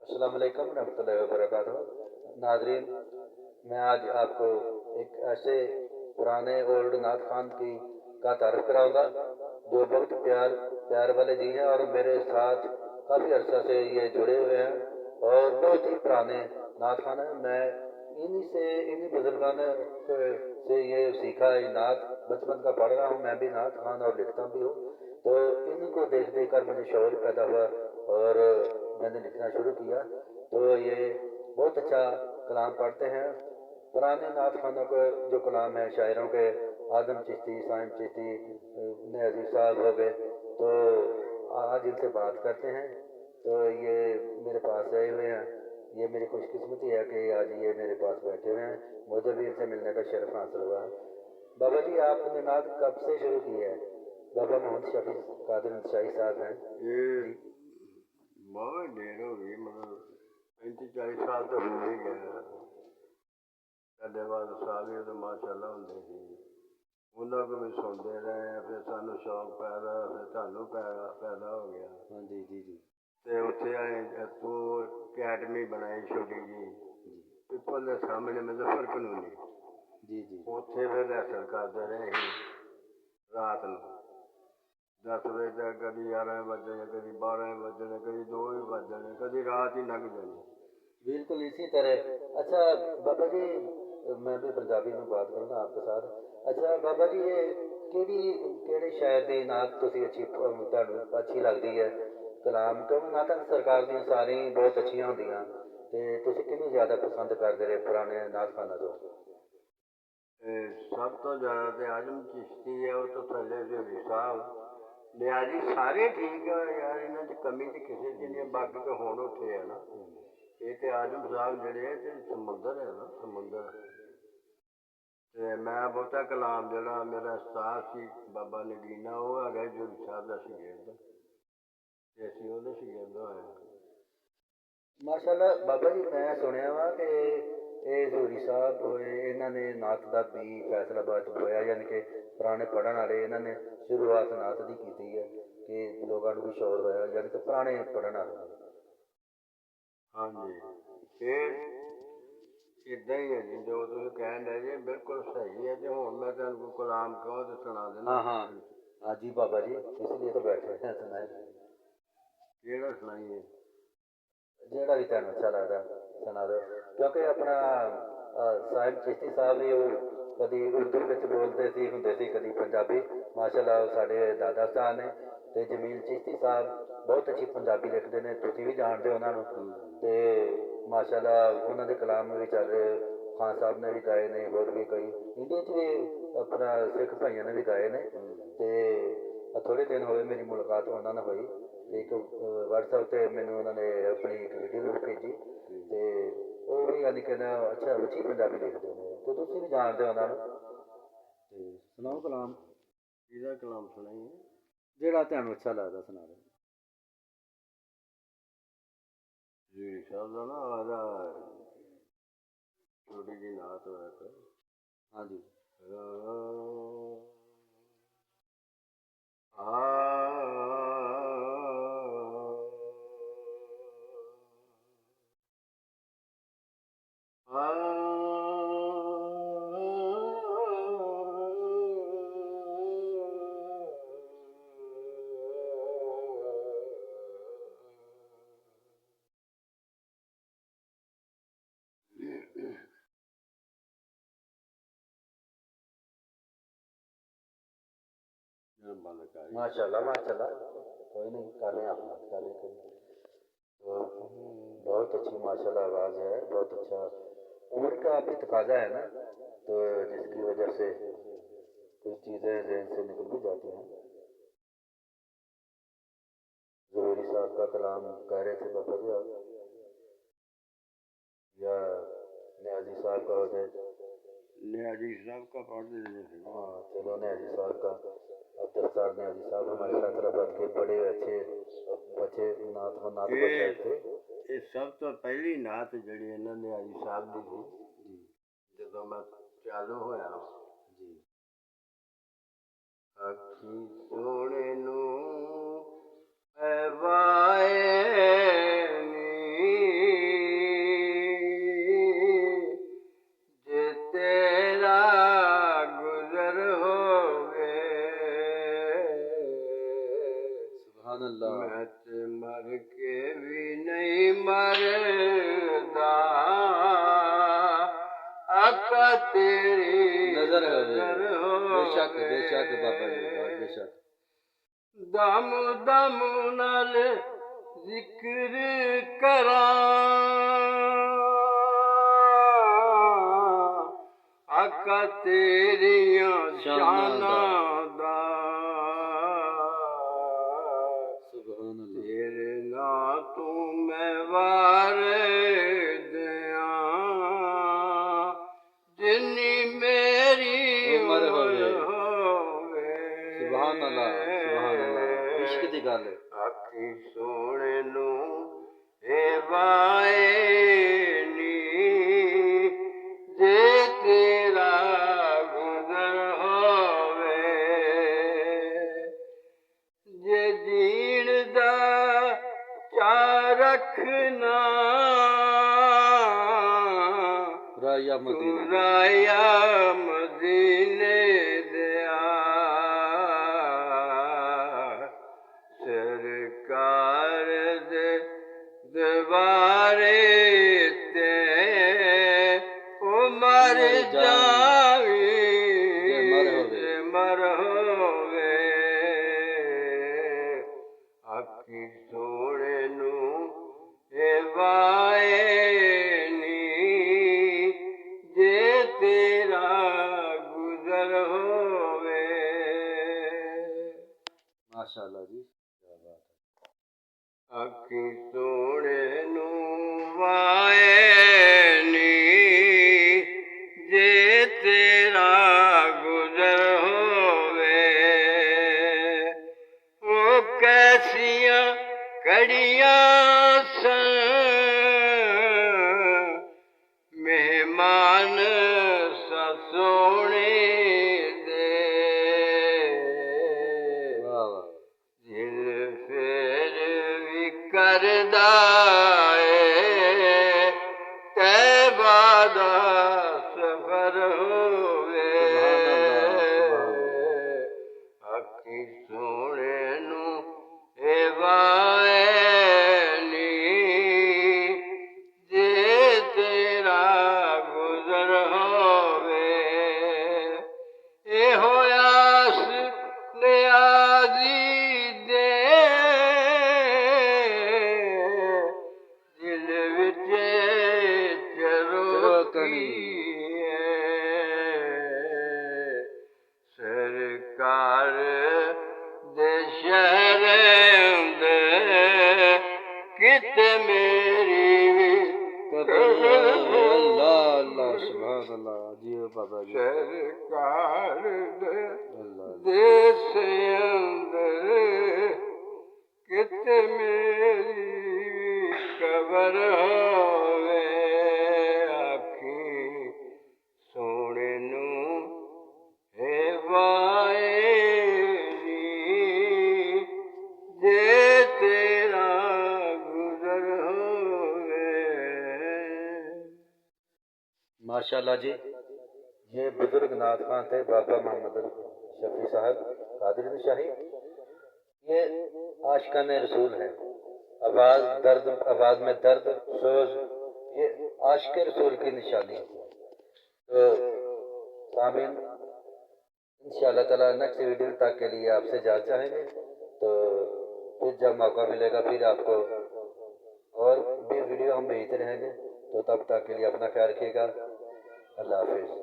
अस्सलाम वालेकुम रहमतुल्लाहि व बरकातहू। नाज़रीन, मैं आज आपको एक ऐसे पुराने ओल्ड नात खान की का तारफ़ कराऊँगा जो बहुत प्यार वाले जी हैं और मेरे साथ काफ़ी अर्सा से ये जुड़े हुए हैं और बहुत ही पुराने नात खान हैं। मैं इन्हीं बुजुर्गान से ये सीखा है नात, बचपन का पढ़ रहा हूँ। मैं भी नात खान और लिखता भी हूँ, तो इन्हीं को देख कर मुझे शौक पैदा हुआ और मैंने लिखना शुरू किया। तो ये बहुत अच्छा कलाम पढ़ते हैं। पुराने नात खानों के जो कलाम हैं शायरों के, आदम चिश्ती, साइम चिश्ती, अजीज साहब हो गए, तो आज इनसे बात करते हैं। तो ये मेरे पास आए हुए हैं। ये मेरी खुशकिस्मती है कि आज ये मेरे पास बैठे हुए हैं। मुझे भी इनसे मिलने का शर्फ हासिल हुआ है। बाबा जी, आपने नात कब से शुरू की है? बाबा मोहम्मद शफी कादिर शाही साहब हैं ये जी। बहुत देर हो गई, मतलब 35-40 साल तो हो ही गए। ਸਾਡੇ ਬਾਅਦ ਸਾਲੇ तो माशाअल्लाह ਹੁੰਦੇ ਸੀ, ਉਹਨਾਂ को भी सुनते रहे। फिर सानू शौक पैदा, फिर ਤੁਹਾਨੂੰ पैदा हो गया। हाँ जी जी जी ਤੇ ਉੱਥੇ ਆਏ ਇੱਥੋਂ ਅਕੈਡਮੀ ਬਣਾਈ ਛੋਟੀ ਜੀ ਪਿੱਪਲ ਦੇ ਸਾਹਮਣੇ ਮੁਜ਼ੱਫਰ ਕਾਨੂੰਨੀ। जी जी ਉੱਥੇ ਫਿਰ ਰਿਹਰਸਲ ਕਰਦੇ ਰਹੇ ਅਸੀਂ ਰਾਤ ਨੂੰ 10 ਵਜੇ ਤੱਕ, ਕਦੀ 11 ਵਜੇ, ਕਦੀ 12 ਵਜੇ, कभी 2 भी बज जाने, कभी रात ही लंघ जानी। बिल्कुल इसी तरह। अच्छा बाबा जी, मैं भी पंजाबी में बात करूँगा आपके साथ। अच्छा बाबा जी, ये ਕਿਹੜੀ ਸ਼ਾਇਰ ਦੀ ਨਾਤ ਤੁਸੀਂ ਤੁਹਾਨੂੰ ਅੱਛੀ ਲੱਗਦੀ ਹੈ ਕਲਾਮ? ਕਿਉਂਕਿ ਨਾਤਾਂ ਸਰਕਾਰ ਦੀਆਂ ਸਾਰੀਆਂ ਬਹੁਤ ਅੱਛੀਆਂ ਹੁੰਦੀਆਂ, ਤੇ ਤੁਸੀਂ ਕਿਹਨੂੰ ਜ਼ਿਆਦਾ ਪਸੰਦ ਕਰਦੇ ਰਹੇ ਪੁਰਾਣੇ ਨਾਤ ਖਾਨਾਂ ਤੋਂ? ਸਭ ਤੋਂ ਜ਼ਿਆਦਾ ਤੇ ਆਜ਼ਮ ਚਿਸ਼ਤੀ ਹੈ, ਉਹ ਤੋਂ ਥੱਲੇ ਹਜ਼ੂਰੀ ਸਾਹਿਬ, ਨਿਆਜੀ ਸਾਰੇ ਠੀਕ ਆ ਯਾਰ, ਇਹਨਾਂ 'ਚ ਕਮੀ ਤੇ ਕਿਸੇ 'ਚ ਨਹੀਂ। ਬਾਕੀ ਤਾਂ ਹੁਣ ਉੱਥੇ ਹੈ ਨਾ, ਇਹ ਤੇ ਆਜ਼ਮ ਸਾਹਿਬ ਜਿਹੜੇ ਹੈ ਤੇ ਸਮੁੰਦਰ ਹੈ ਨਾ, ਸਮੁੰਦਰ। ਤੇ ਮੈਂ ਬਹੁਤਾ ਕਲਾਮ ਜਿਹੜਾ ਮੇਰਾ ਉਸਤਾਦ ਸੀ ਬਾਬਾ ਨਗੀਨਾ, ਉਹ ਹੈਗਾ ਹਜ਼ੂਰੀ ਸਾਹਿਬ ਦਾ ਸ਼ਾਗਿਰਦ, ਤੇ ਅਸੀਂ ਉਹਦੇ ਸ਼ਾਗਿਰਦ ਹੋਏ ਹਾਂ। ਮਾਸ਼ਾਅੱਲਾ ਬਾਬਾ ਜੀ, ਮੈਂ ਸੁਣਿਆ ਵਾ ਕਿ ਇਹ ਹਜ਼ੂਰੀ ਸਾਹਿਬ ਹੋਏ, ਇਹਨਾਂ ਨੇ ਨਾਤ ਦਾ ਵੀ ਫੈਸਲਾਬਾਦ 'ਚ ਹੋਇਆ, ਯਾਨੀ ਕਿ ਪੁਰਾਣੇ ਪੜ੍ਹਨ ਵਾਲੇ ਇਹਨਾਂ ਨੇ ਸ਼ੁਰੂਆਤ ਨਾਤ ਦੀ ਕੀਤੀ ਹੈ ਕਿ ਲੋਕਾਂ ਨੂੰ ਵੀ ਸ਼ੌਰ ਹੋਇਆ, ਯਾਨੀ ਕਿ ਪੁਰਾਣੇ ਪੜ੍ਹਨ ਵਾਲੇ। ਹਾਂਜੀ, ਫਿਰ ਇੱਦਾਂ ਹੀ ਹੈ ਜੀ, ਜੋ ਤੁਸੀਂ ਕਹਿਣ ਡਏ ਜੇ ਬਿਲਕੁਲ ਸਹੀ ਹੈ। ਤੇ ਹੁਣ ਮੈਂ ਤੁਹਾਨੂੰ ਕੋਈ ਕਲਾਮ ਕਹੋ ਤੇ ਸੁਣਾ ਦੇਣਾ। हाँ हाँ हाँ जी बाबा जी, इसलिए तो बैठे हैं, सुनाए। ਕਿਹੜਾ ਸੁਣਾਈਏ? ਜਿਹੜਾ ਵੀ ਤੁਹਾਨੂੰ ਅੱਛਾ ਲੱਗਦਾ ਸੁਣਾ ਦਿਓ। ਕਿਉਂਕਿ ਆਪਣਾ ਸਾਹਿਬ ਚਿਸ਼ਤੀ ਸਾਹਿਬ ਵੀ ਉਹ ਕਦੀ ਉਰਦੂ ਵਿੱਚ ਬੋਲਦੇ ਸੀ ਹੁੰਦੇ ਸੀ, ਕਦੀ ਪੰਜਾਬੀ। ਮਾਸ਼ਾਅੱਲਾ ਉਹ ਸਾਡੇ ਦਾਦਾ ਸਾਹਿਬ ਨੇ। ਤੇ ਜਮੀਲ ਚਿਸ਼ਤੀ ਸਾਹਿਬ ਬਹੁਤ ਅੱਛੀ ਪੰਜਾਬੀ ਲਿਖਦੇ ਨੇ, ਤੁਸੀਂ ਵੀ ਜਾਣਦੇ ਹੋ ਉਹਨਾਂ ਨੂੰ। ਤੇ ਮਾਸ਼ਾਅੱਲਾ ਉਹਨਾਂ ਦੇ ਕਲਾਮ ਵੀ ਚੱਲ ਰਹੇ, ਖਾਨ ਸਾਹਿਬ ਨੇ ਵੀ ਗਾਏ ਨੇ, ਹੋਰ ਵੀ ਕਈ ਇੰਡੀਆ 'ਚ ਵੀ ਆਪਣਾ ਸਿੱਖ ਭਾਈਆਂ ਨੇ ਵੀ ਗਾਏ ਨੇ। ਤੇ ਥੋੜ੍ਹੇ ਦਿਨ ਹੋਏ ਮੇਰੀ ਮੁਲਾਕਾਤ ਉਹਨਾਂ ਨਾਲ ਹੋਈ, ਤੇ ਇੱਕ ਵਟਸਐਪ 'ਤੇ ਮੈਨੂੰ ਉਹਨਾਂ ਨੇ ਆਪਣੀ ਇੱਕ ਵੀਡੀਓ ਵੀ ਭੇਜੀ। ਤੇ ਉਹ ਵੀ ਯਾਨੀ ਕਿ ਨਾ ਅੱਛੀ ਪੰਜਾਬੀ ਲਿਖਦੇ ਨੇ, ਤੇ ਤੁਸੀਂ ਵੀ ਜਾਣਦੇ ਹੋ ਉਹਨਾਂ ਨੂੰ। ਤੇ ਸੁਣਾਓ ਕਲਾਮ, ਕਿਹਦਾ ਕਲਾਮ ਸੁਣਾਈਏ? ਜਿਹੜਾ ਤੁਹਾਨੂੰ ਅੱਛਾ ਲੱਗਦਾ ਸੁਣਾ ਦਿਓ। ਜੀ ਸਾਹਿਬ ਦਾ ਨਾ ਆਦਾ ਛੋਟੀ ਜਿਹੀ ਨਾਤ ਹੋਇਆ ਤਾਂ ਹਾਂਜੀ माशाल्लाह माशाल्लाह, कोई नहीं, कर रहे हैं आप बात कर रहे हैं। तो बहुत अच्छी माशाल्लाह आवाज़ है, बहुत अच्छा। उम्र का आपकी तकाजा है ना, तो जिसकी वजह से कुछ चीज़ें जहन से निकल भी जाती हैं। ज़रूरी साहब का कलाम कह रहे थे बाबा जी आप, या न्याजी साहब का हो जाए? नियाजी साहब का पढ़ देते थे। हाँ चलो, न्याजी साहब का, अब्दुल न्याजी साहब हमारे हैदराबाद के बड़े अच्छे नात बजाए थे। ਇਹ ਸਭ ਤੋਂ ਪਹਿਲੀ ਨਾਤ ਜਿਹੜੀ ਇਹਨਾਂ ਨੇ ਨਿਆਜੀ ਸਾਹਿਬ ਦੀ ਸੀ ਜੀ, ਜਦੋਂ ਮੈਂ ਚਾਲੂ ਹੋਇਆ ਜੀ। ਅੱਖੀ ਸੋਹਣੇ ਨੂੰ ਐਵਾਏ ਨੀ मर के भी नहीं मरदा आका तेरी नजर हो नजर बेशक बाबा जी बेशक दम दम नाल जिक्र करां आका तेरियां शानां दा सुभान अल्लाह तेरे ना तू मैं वार दियां जिन्नी मेरी उमर होवे होवे सुभान अल्लाह इश्क दी गल है आखी सोने नू ए वाए नी जे तेरा गुजर होवे जे जीण दा चा रखना राया मदीना राया मदीने दिया सरकार दे दरबारे ते उमर जावी जे मर होवे। जे मर होवे आखी सोने नू ए वाए नी जे तेरा गुजर होवे माशाअल्लाह जी क्या बात है आखी सोने नू वाए नी जे तेरा गुजर होवे ओ कैसियां कड़ियां सन मेहमान सा सोने दे वाह वाह दिल फिर भी करदा ए तैबा दा सफर होवे आखी सोने नू ए वाए नी जे तेरा गुजर होवे ए होयास नियाजी दे दिल विच चरोकनी सरकार दे शहर अंदर किते मेरी अल्लाह अल्लाह सुभान अल्लाह जी बाबा जी सरकार दे अल्लाह देश अंदर किते मेरी कबर होवे आखी सोने नू हे वाए नी जे तेरा गुजर होवे माशाअल्लाह जी ये बुजुर्ग नाथ खान थे बाबा मोहम्मद शफी साहब कादरी शाही ये आशिकान रसूल है आवाज में दर्द सोज ये आशिक रसूल की निशानी है तो सामीन इंशाअल्लाह ताला नेक्स्ट वीडियो तक के लिए आपसे जा चाहेंगे तो फिर जब मौका मिलेगा फिर आपको और भी वीडियो हम भेजते रहेंगे तो तब तक के लिए अपना ख्याल रखिएगा अल्लाह हाफिज़